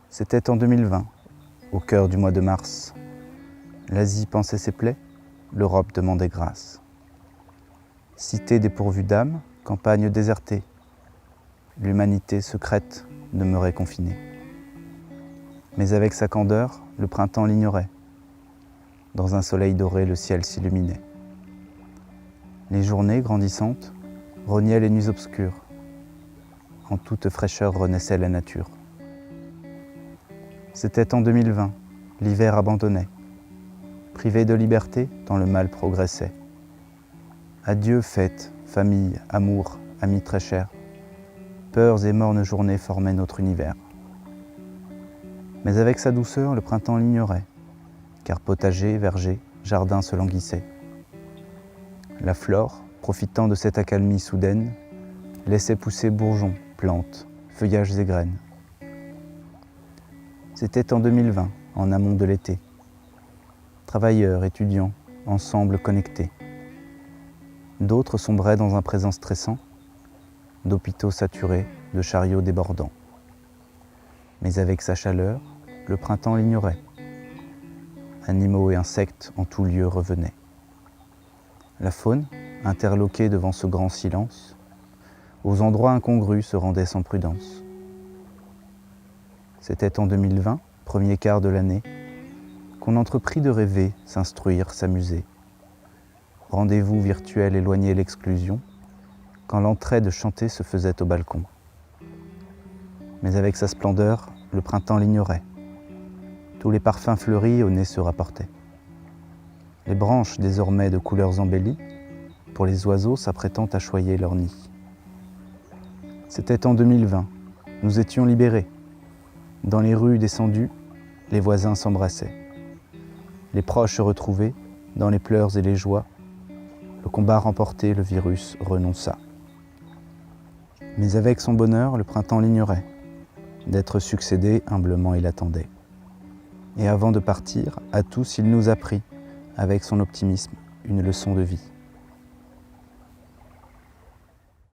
C'était en 2020, au cœur du mois de mars. L'Asie pansait ses plaies, l'Europe demandait grâce. Cité dépourvue d'âme, campagne désertée, l'humanité secrète demeurait confinée. Mais avec sa candeur, le printemps l'ignorait. Dans un soleil doré, le ciel s'illuminait. Les journées grandissantes rognaient les nuits obscures. En toute fraîcheur renaissait la nature. C'était en 2020, l'hiver abandonnait. Privé de liberté, tant le mal progressait. Adieu fêtes, famille, amour, amis très chers. Peurs et mornes journées formaient notre univers. Mais avec sa douceur, le printemps l'ignorait, car potager, verger, jardin se languissaient. La flore, profitant de cette accalmie soudaine, laissait pousser bourgeons, plantes, feuillages et graines. C'était en 2020, en amont de l'été. Travailleurs, étudiants, ensemble connectés. D'autres sombraient dans un présent stressant, d'hôpitaux saturés, de chariots débordants. Mais avec sa chaleur, le printemps l'ignorait. Animaux et insectes en tout lieu revenaient. La faune, interloquée devant ce grand silence, aux endroits incongrus se rendait sans prudence. C'était en 2020, premier quart de l'année, qu'on entreprit de rêver, s'instruire, s'amuser. Rendez-vous virtuel éloignait l'exclusion, quand l'entraide chantée se faisait au balcon. Mais avec sa splendeur, le printemps l'ignorait. Tous les parfums fleuris au nez se rapportaient. Les branches désormais de couleurs embellies, pour les oiseaux s'apprêtant à choyer leur nid. C'était en 2020, nous étions libérés. Dans les rues descendues, les voisins s'embrassaient. Les proches retrouvés, dans les pleurs et les joies, le combat remporté, le virus renonça. Mais avec son bonheur, le printemps l'ignorait. D'être succédé, humblement il attendait. Et avant de partir, à tous il nous apprit, avec son optimisme, une leçon de vie.